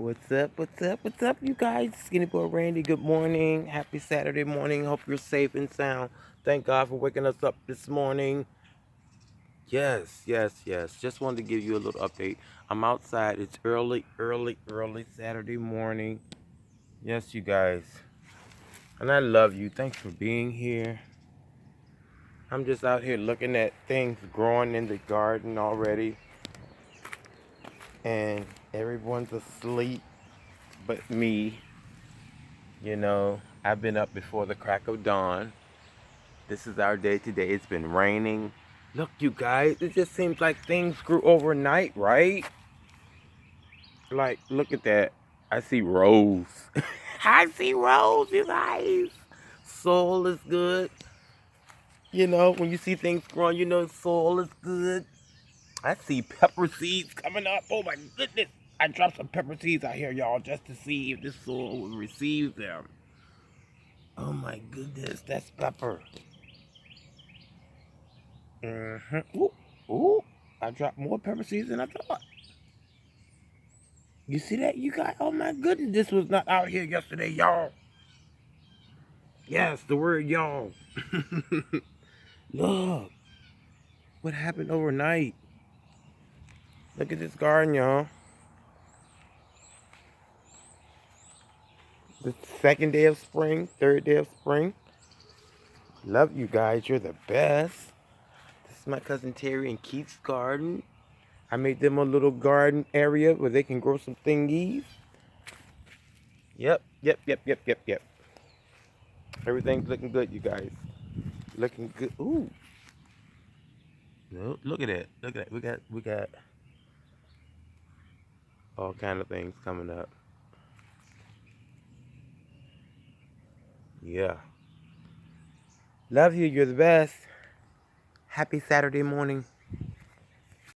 What's up? What's up? What's up, you guys? Skinny Boy Randy. Good morning. Happy Saturday morning. Hope you're safe and sound. Thank God for waking us up this morning. Yes. Just wanted to give you a little update. I'm outside. It's early Saturday morning. Yes, you guys. And I love you. Thanks for being here. I'm just out here looking at things growing in the garden already. And everyone's asleep but me. I've been up before the crack of dawn. This is our day today. It's been raining. Look, you guys, it just seems like things grew overnight, right? Like, look at that. I see rose. I see rose, you guys. Soil is good. When you see things growing, soil is good. I see pepper seeds coming up. Oh my goodness. I dropped some pepper seeds out here, y'all, just to see if this soil will receive them. Oh my goodness, that's pepper. Ooh, I dropped more pepper seeds than I thought. You see that? You got, oh my goodness, this was not out here yesterday, y'all. Yes, the word y'all. Look, what happened overnight. Look at this garden, y'all. The second day of spring, third day of spring. Love you guys, you're the best. This is my cousin Terry and Keith's garden. I made them a little garden area where they can grow some thingies. Yep. Everything's looking good, you guys. Looking good. Ooh. No, look at that. Look at that. We got all kind of things coming up. Yeah. Love you. You're the best. Happy Saturday morning.